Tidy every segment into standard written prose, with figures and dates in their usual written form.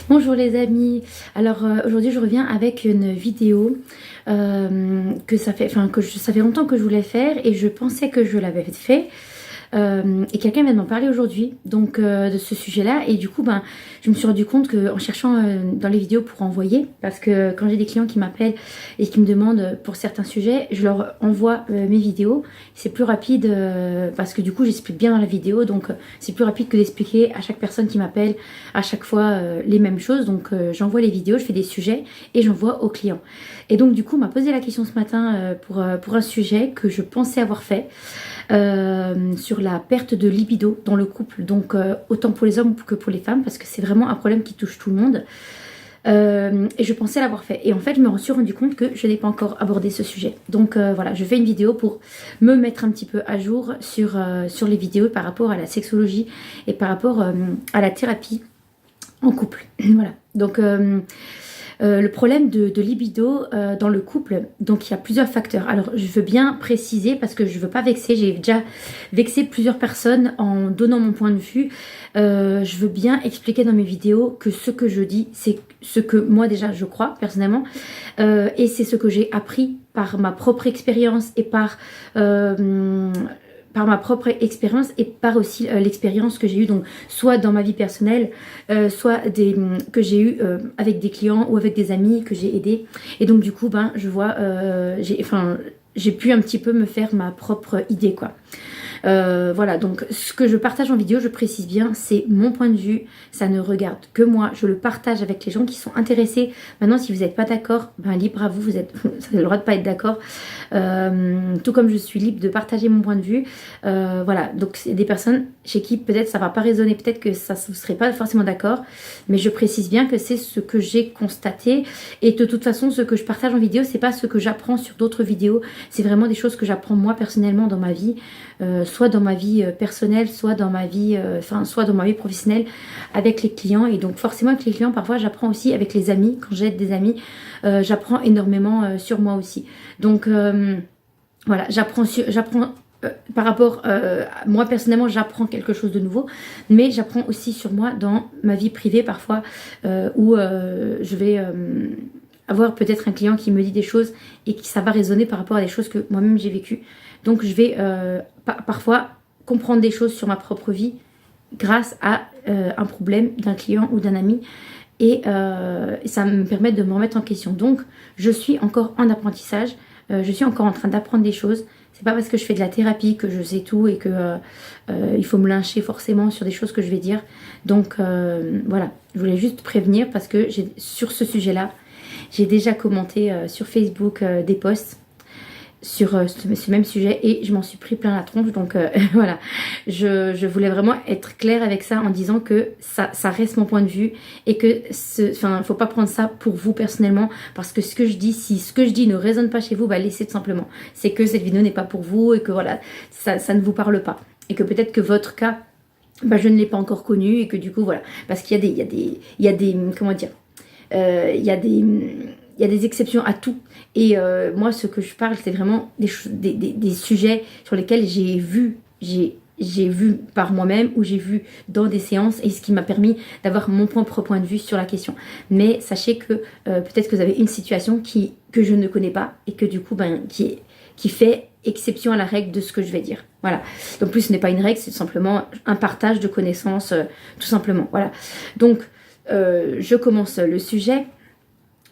Bonjour les amis, alors aujourd'hui je reviens avec une vidéo ça fait longtemps que je voulais faire et je pensais que je l'avais fait. Et quelqu'un vient de m'en parler aujourd'hui, donc de ce sujet-là, et du coup, je me suis rendu compte qu'en cherchant dans les vidéos pour envoyer, parce que quand j'ai des clients qui m'appellent et qui me demandent pour certains sujets, je leur envoie mes vidéos. C'est plus rapide parce que du coup, j'explique bien dans la vidéo, donc c'est plus rapide que d'expliquer à chaque personne qui m'appelle à chaque fois les mêmes choses. Donc j'envoie les vidéos, je fais des sujets et j'envoie aux clients. Et donc du coup, on m'a posé la question ce matin pour un sujet que je pensais avoir fait. Sur la perte de libido dans le couple, donc autant pour les hommes que pour les femmes, parce que c'est vraiment un problème qui touche tout le monde. Et je pensais l'avoir fait. Et en fait, je me suis rendu compte que je n'ai pas encore abordé ce sujet. Donc voilà, je fais une vidéo pour me mettre un petit peu à jour sur les vidéos par rapport à la sexologie et par rapport à la thérapie en couple. Voilà. Donc le problème de libido dans le couple, donc il y a plusieurs facteurs. Alors je veux bien préciser parce que je veux pas vexer, j'ai déjà vexé plusieurs personnes en donnant mon point de vue. Je veux bien expliquer dans mes vidéos que ce que je dis, c'est ce que moi déjà je crois personnellement, et c'est ce que j'ai appris par ma propre expérience et par ma propre expérience et par aussi l'expérience que j'ai eue, donc soit dans ma vie personnelle, soit que j'ai eu avec des clients ou avec des amis que j'ai aidés. Et donc du coup, je vois, j'ai pu un petit peu me faire ma propre idée, quoi. Voilà, donc ce que je partage en vidéo, je précise bien, c'est mon point de vue, ça ne regarde que moi, je le partage avec les gens qui sont intéressés. Maintenant, si vous n'êtes pas d'accord, libre à vous, vous avez le droit de pas être d'accord, tout comme je suis libre de partager mon point de vue. Voilà, donc c'est des personnes chez qui peut-être ça va pas résonner, peut-être que ça vous serez pas forcément d'accord, mais je précise bien que c'est ce que j'ai constaté, et de toute façon, ce que je partage en vidéo, c'est pas ce que j'apprends sur d'autres vidéos, c'est vraiment des choses que j'apprends moi personnellement dans ma vie, soit dans ma vie personnelle, soit dans ma vie, soit dans ma vie professionnelle avec les clients. Et donc forcément avec les clients, parfois j'apprends aussi avec les amis, quand j'aide des amis, j'apprends énormément sur moi aussi. Donc voilà, j'apprends par rapport moi personnellement, j'apprends quelque chose de nouveau, mais j'apprends aussi sur moi dans ma vie privée parfois, où je vais avoir peut-être un client qui me dit des choses et qui ça va résonner par rapport à des choses que moi-même j'ai vécues. Donc je vais parfois comprendre des choses sur ma propre vie grâce à un problème d'un client ou d'un ami, et ça me permet de me remettre en question. Donc je suis encore en apprentissage, je suis encore en train d'apprendre des choses. C'est pas parce que je fais de la thérapie que je sais tout et que il faut me lyncher forcément sur des choses que je vais dire. Donc voilà, je voulais juste prévenir parce que sur ce sujet-là, j'ai déjà commenté sur Facebook des posts sur ce même sujet et je m'en suis pris plein la tronche. Donc voilà, je voulais vraiment être claire avec ça en disant que ça reste mon point de vue et que faut pas prendre ça pour vous personnellement, parce que ce que je dis, si ce que je dis ne résonne pas chez vous, laissez tout simplement. C'est que cette vidéo n'est pas pour vous et que voilà, ça ne vous parle pas, et que peut-être que votre cas, je ne l'ai pas encore connu, et que du coup voilà, parce qu'il y a des comment dire, il y a des exceptions à tout. Et moi, ce que je parle, c'est vraiment des sujets sur lesquels j'ai vu par moi-même, ou j'ai vu dans des séances, et ce qui m'a permis d'avoir mon propre point de vue sur la question. Mais sachez que peut-être que vous avez une situation que je ne connais pas, et que du coup, qui fait exception à la règle de ce que je vais dire. Voilà. Donc plus, ce n'est pas une règle, c'est simplement un partage de connaissances, tout simplement. Voilà. Donc, je commence le sujet.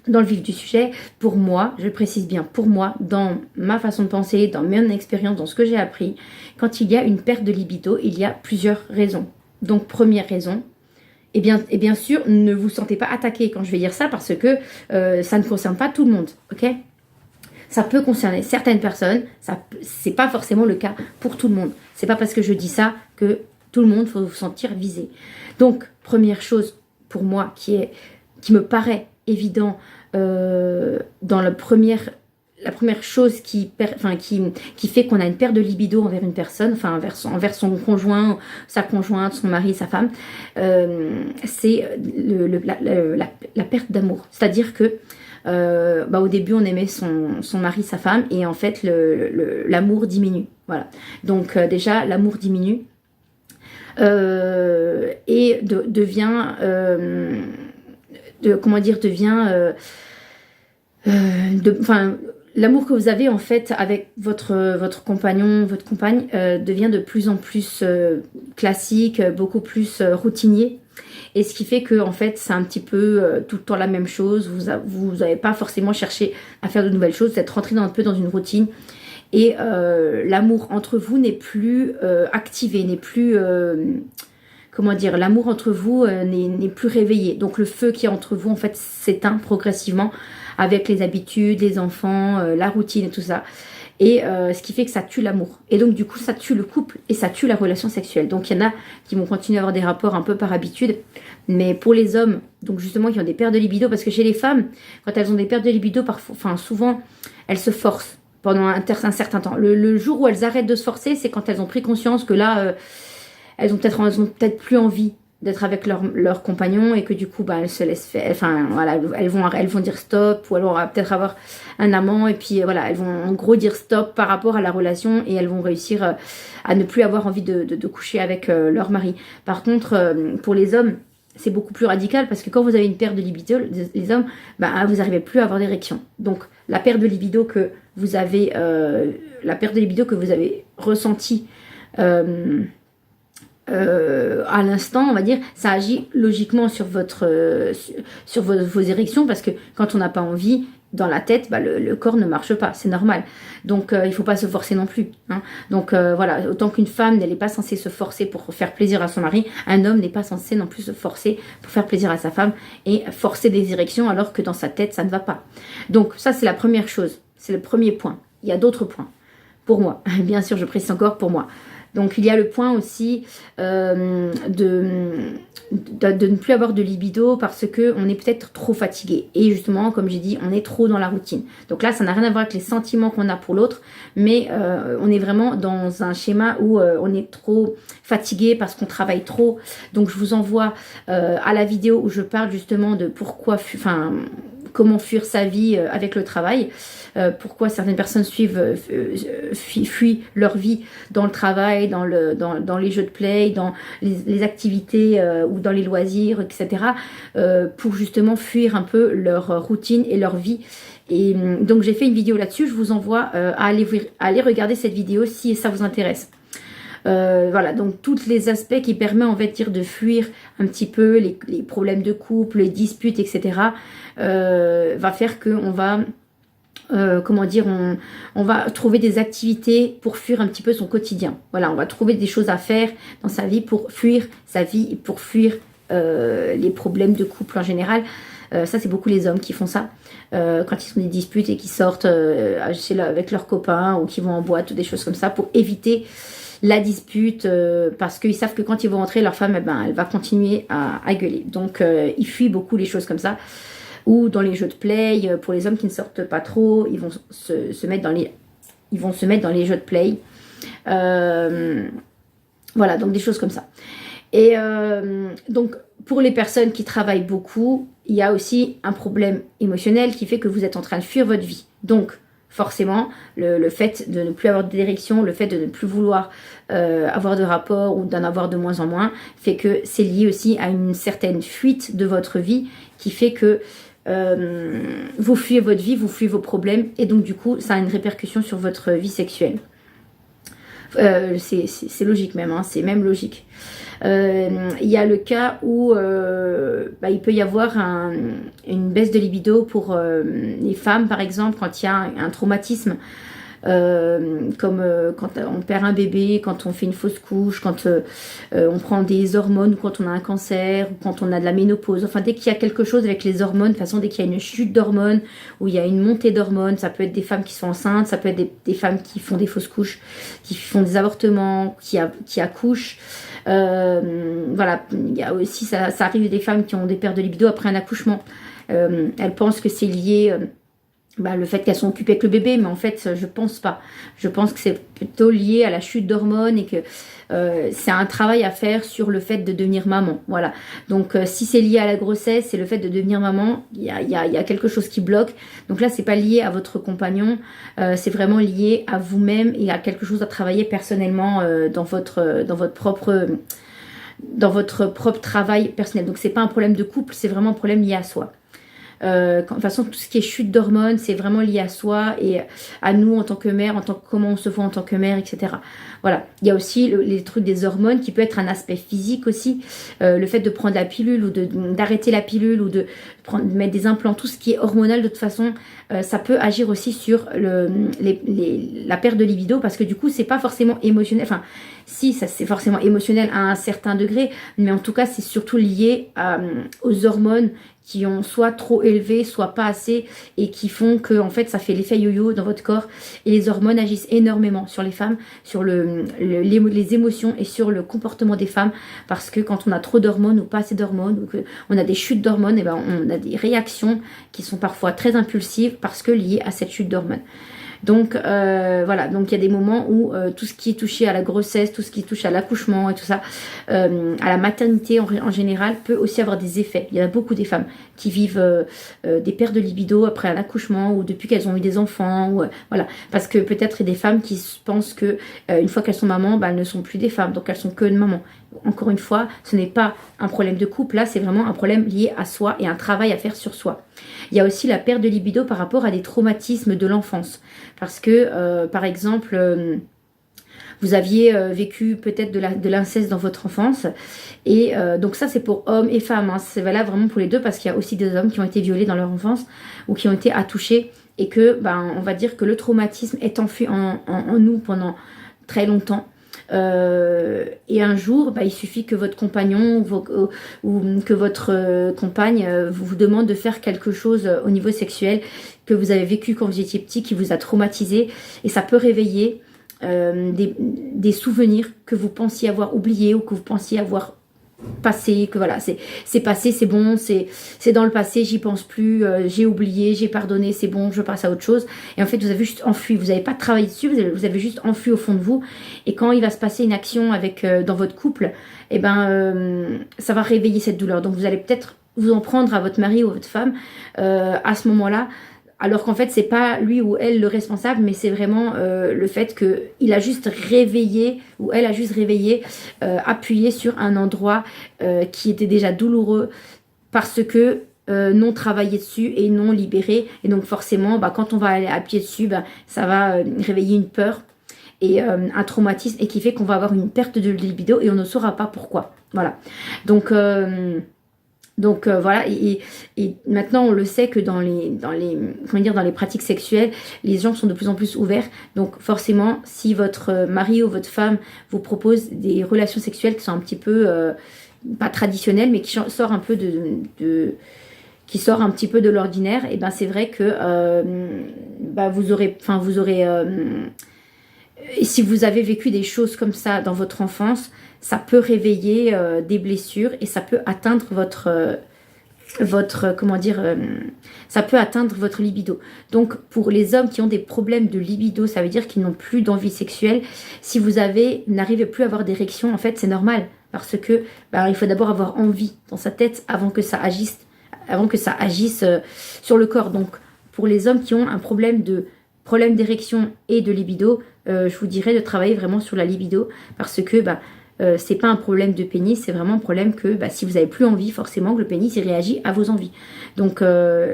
Dans le vif du sujet, pour moi, je précise bien, pour moi, dans ma façon de penser, dans mon expérience, dans ce que j'ai appris, quand il y a une perte de libido, il y a plusieurs raisons. Donc, première raison, et bien sûr, ne vous sentez pas attaqué quand je vais dire ça, parce que ça ne concerne pas tout le monde, ok ? Ça peut concerner certaines personnes, c'est pas forcément le cas pour tout le monde. C'est pas parce que je dis ça que tout le monde faut vous sentir visé. Donc, première chose pour moi qui me paraît évident dans la première chose qui fait qu'on a une perte de libido envers une personne, envers son conjoint, sa conjointe, son mari, sa femme, c'est la perte d'amour. C'est-à-dire que au début on aimait son mari, sa femme, et en fait l'amour diminue. Voilà. Donc déjà l'amour diminue et devient comment dire, devient... enfin, l'amour que vous avez en fait avec votre compagnon, votre compagne devient de plus en plus classique, beaucoup plus routinier. Et ce qui fait que en fait c'est un petit peu tout le temps la même chose. Vous n'avez pas forcément cherché à faire de nouvelles choses. Vous êtes rentré un peu dans une routine. Et l'amour entre vous n'est plus activé, n'est plus... comment dire, l'amour entre vous n'est plus réveillé. Donc le feu qui est entre vous en fait s'éteint progressivement avec les habitudes, les enfants, la routine et tout ça. Et ce qui fait que ça tue l'amour. Et donc du coup ça tue le couple et ça tue la relation sexuelle. Donc il y en a qui vont continuer à avoir des rapports un peu par habitude. Mais pour les hommes, donc justement qui ont des pertes de libido, parce que chez les femmes, quand elles ont des pertes de libido, parfois, enfin souvent elles se forcent pendant un certain temps. Le jour où elles arrêtent de se forcer, c'est quand elles ont pris conscience que là, elles ont peut-être plus envie d'être avec leur compagnon et que du coup, bah, elles se laissent faire. Enfin, voilà, elles vont dire stop ou elles vont peut-être avoir un amant et puis voilà, elles vont en gros dire stop par rapport à la relation et elles vont réussir à ne plus avoir envie de coucher avec leur mari. Par contre, pour les hommes, c'est beaucoup plus radical parce que quand vous avez une perte de libido, les hommes, bah, vous n'arrivez plus à avoir d'érection. Donc, la perte de libido que vous avez, ressentie à l'instant, on va dire, ça agit logiquement sur vos érections parce que quand on n'a pas envie, dans la tête, bah, le corps ne marche pas, c'est normal. Donc il faut pas se forcer non plus. Hein. Donc voilà, autant qu'une femme n'est pas censée se forcer pour faire plaisir à son mari, un homme n'est pas censé non plus se forcer pour faire plaisir à sa femme et forcer des érections alors que dans sa tête ça ne va pas. Donc ça c'est la première chose, c'est le premier point. Il y a d'autres points pour moi, bien sûr je précise encore pour moi. Donc il y a le point aussi de ne plus avoir de libido parce qu'on est peut-être trop fatigué. Et justement, comme j'ai dit, on est trop dans la routine. Donc là, ça n'a rien à voir avec les sentiments qu'on a pour l'autre, mais on est vraiment dans un schéma où on est trop fatigué parce qu'on travaille trop. Donc je vous envoie à la vidéo où je parle justement de comment fuir sa vie avec le travail, pourquoi certaines personnes fuient leur vie dans le travail, dans les jeux de play, dans les activités ou dans les loisirs, etc. Pour justement fuir un peu leur routine et leur vie. Et donc j'ai fait une vidéo là-dessus, je vous envoie à aller regarder cette vidéo si ça vous intéresse. Voilà, donc tous les aspects qui permettent en fait de fuir un petit peu les problèmes de couple, les disputes, etc. Va faire qu'on va on va trouver des activités pour fuir un petit peu son quotidien. Voilà, on va trouver des choses à faire dans sa vie pour fuir sa vie et pour fuir les problèmes de couple en général. Ça, c'est beaucoup les hommes qui font ça. Quand ils ont des disputes et qui sortent avec leurs copains ou qui vont en boîte ou des choses comme ça pour éviter la dispute parce qu'ils savent que quand ils vont rentrer, leur femme, elle va continuer à gueuler. Donc, ils fuient beaucoup les choses comme ça. Ou dans les jeux de play, pour les hommes qui ne sortent pas trop, ils vont se mettre dans les jeux de play. Voilà, donc des choses comme ça. Et donc, pour les personnes qui travaillent beaucoup, il y a aussi un problème émotionnel qui fait que vous êtes en train de fuir votre vie. Donc, forcément, le fait de ne plus avoir d'érection, le fait de ne plus vouloir avoir de rapport ou d'en avoir de moins en moins, fait que c'est lié aussi à une certaine fuite de votre vie qui fait que vous fuyez votre vie, vous fuyez vos problèmes et donc du coup, ça a une répercussion sur votre vie sexuelle. C'est logique même, hein, c'est même logique. Il y a le cas où il peut y avoir une baisse de libido pour les femmes, par exemple, quand il y a un traumatisme, comme quand on perd un bébé, quand on fait une fausse couche, quand on prend des hormones, ou quand on a un cancer, ou quand on a de la ménopause. Enfin, dès qu'il y a quelque chose avec les hormones, de toute façon, dès qu'il y a une chute d'hormones, ou il y a une montée d'hormones, ça peut être des femmes qui sont enceintes, ça peut être des femmes qui font des fausses couches, qui font des avortements, qui accouchent. Voilà, il y a aussi, ça arrive des femmes qui ont des pertes de libido après un accouchement. Elles pensent que c'est lié... le fait qu'elles sont occupées avec le bébé, mais en fait je pense pas. Je pense que c'est plutôt lié à la chute d'hormones et que c'est un travail à faire sur le fait de devenir maman. Voilà. Donc si c'est lié à la grossesse, c'est le fait de devenir maman, il y a quelque chose qui bloque. Donc là c'est pas lié à votre compagnon, c'est vraiment lié à vous-même et à quelque chose à travailler personnellement dans votre propre travail personnel. Donc c'est pas un problème de couple, c'est vraiment un problème lié à soi. De toute façon, tout ce qui est chute d'hormones, c'est vraiment lié à soi et à nous en tant que mère, comment on se voit en tant que mère, etc. Voilà. Il y a aussi les trucs des hormones qui peut être un aspect physique aussi. Le fait de prendre la pilule ou d'arrêter la pilule ou de mettre des implants, tout ce qui est hormonal de toute façon, ça peut agir aussi sur la perte de libido parce que du coup, c'est pas forcément émotionnel. Enfin, si, ça c'est forcément émotionnel à un certain degré, mais en tout cas, c'est surtout lié aux hormones qui ont soit trop élevé, soit pas assez, et qui font que en fait ça fait l'effet yo-yo dans votre corps. Et les hormones agissent énormément sur les femmes, sur les émotions et sur le comportement des femmes, parce que quand on a trop d'hormones ou pas assez d'hormones, ou qu'on a des chutes d'hormones, et ben on a des réactions qui sont parfois très impulsives parce que liées à cette chute d'hormones. Donc voilà, donc il y a des moments où tout ce qui est touché à la grossesse, tout ce qui touche à l'accouchement et tout ça, à la maternité en général, peut aussi avoir des effets. Il y a beaucoup des femmes qui vivent des pertes de libido après un accouchement ou depuis qu'elles ont eu des enfants, ou, voilà, parce que peut-être il y a des femmes qui pensent que une fois qu'elles sont mamans, bah, elles ne sont plus des femmes, donc elles sont que une maman. Encore une fois, ce n'est pas un problème de couple, là c'est vraiment un problème lié à soi et un travail à faire sur soi. Il y a aussi la perte de libido par rapport à des traumatismes de l'enfance. Parce que, par exemple, vous aviez vécu peut-être de l'inceste dans votre enfance. Et donc ça, c'est pour hommes et femmes. Hein. C'est valable vraiment pour les deux parce qu'il y a aussi des hommes qui ont été violés dans leur enfance ou qui ont été attouchés. Et que, on va dire que le traumatisme est enfui en nous pendant très longtemps. Et un jour, il suffit que votre compagnon ou que votre compagne vous demande de faire quelque chose au niveau sexuel que vous avez vécu quand vous étiez petit, qui vous a traumatisé, et ça peut réveiller des souvenirs que vous pensiez avoir oubliés ou que vous pensiez avoir passé, que voilà, c'est passé, c'est bon, c'est dans le passé, j'y pense plus, j'ai oublié, j'ai pardonné, c'est bon, je passe à autre chose. Et en fait, vous avez juste enfui, vous n'avez pas travaillé dessus, vous avez juste enfui au fond de vous. Et quand il va se passer une action dans votre couple, ça va réveiller cette douleur. Donc vous allez peut-être vous en prendre à votre mari ou à votre femme à ce moment-là, alors qu'en fait c'est pas lui ou elle le responsable, mais c'est vraiment le fait qu'il a juste réveillé ou elle a juste réveillé, appuyé sur un endroit qui était déjà douloureux parce que non travaillé dessus et non libéré. Et donc forcément quand on va aller appuyer dessus, ça va réveiller une peur et un traumatisme, et qui fait qu'on va avoir une perte de libido et on ne saura pas pourquoi. Voilà, donc voilà, et maintenant on le sait que dans les pratiques sexuelles, les gens sont de plus en plus ouverts. Donc forcément, si votre mari ou votre femme vous propose des relations sexuelles qui sont un petit peu pas traditionnelles, mais qui sortent un peu qui sort un petit peu de l'ordinaire, et c'est vrai que vous aurez et si vous avez vécu des choses comme ça dans votre enfance, ça peut réveiller des blessures et ça peut atteindre ça peut atteindre votre libido. Donc pour les hommes qui ont des problèmes de libido, ça veut dire qu'ils n'ont plus d'envie sexuelle. Si vous n'arrivez plus à avoir d'érection, en fait c'est normal, parce que il faut d'abord avoir envie dans sa tête avant que ça agisse sur le corps. Donc pour les hommes qui ont un problème d'érection et de libido, je vous dirais de travailler vraiment sur la libido, parce que c'est pas un problème de pénis, c'est vraiment un problème que si vous avez plus envie, forcément que le pénis il réagit à vos envies. Donc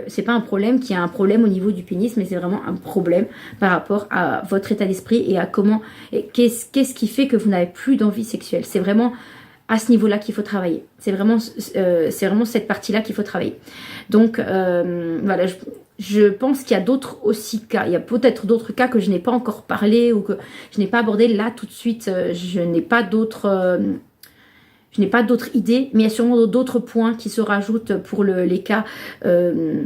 c'est pas un problème qui a un problème au niveau du pénis, mais c'est vraiment un problème par rapport à votre état d'esprit et à qu'est-ce qui fait que vous n'avez plus d'envie sexuelle. C'est vraiment à ce niveau-là qu'il faut travailler. C'est vraiment cette partie-là qu'il faut travailler. Donc voilà, je pense qu'il y a d'autres aussi cas. Il y a peut-être d'autres cas que je n'ai pas encore parlé ou que je n'ai pas abordé là tout de suite. Je n'ai pas d'autres idées, mais il y a sûrement d'autres points qui se rajoutent pour les cas de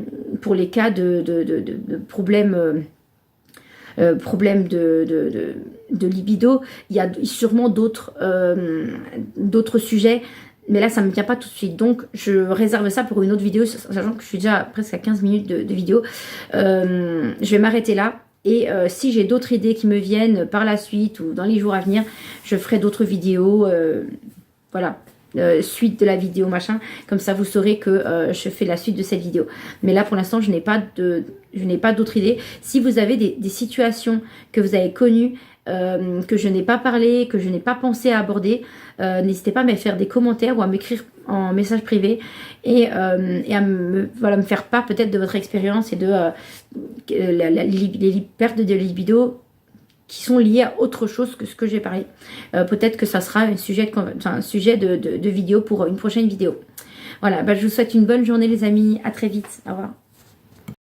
problèmes de libido. Il y a sûrement d'autres sujets, mais là ça ne me vient pas tout de suite, donc je réserve ça pour une autre vidéo, sachant que je suis déjà presque à 15 minutes de vidéo. Je vais m'arrêter là, et si j'ai d'autres idées qui me viennent par la suite ou dans les jours à venir, je ferai d'autres vidéos, voilà, suite de la vidéo machin, comme ça vous saurez que je fais la suite de cette vidéo. Mais là pour l'instant je n'ai pas d'autres idées. Si vous avez des situations que vous avez connues que je n'ai pas parlé, que je n'ai pas pensé à aborder, n'hésitez pas à me faire des commentaires ou à m'écrire en message privé et à me faire part peut-être de votre expérience et de les pertes de libido qui sont liées à autre chose que ce que j'ai parlé. Peut-être que ça sera un sujet de vidéo pour une prochaine vidéo. Voilà, je vous souhaite une bonne journée les amis, à très vite, au revoir.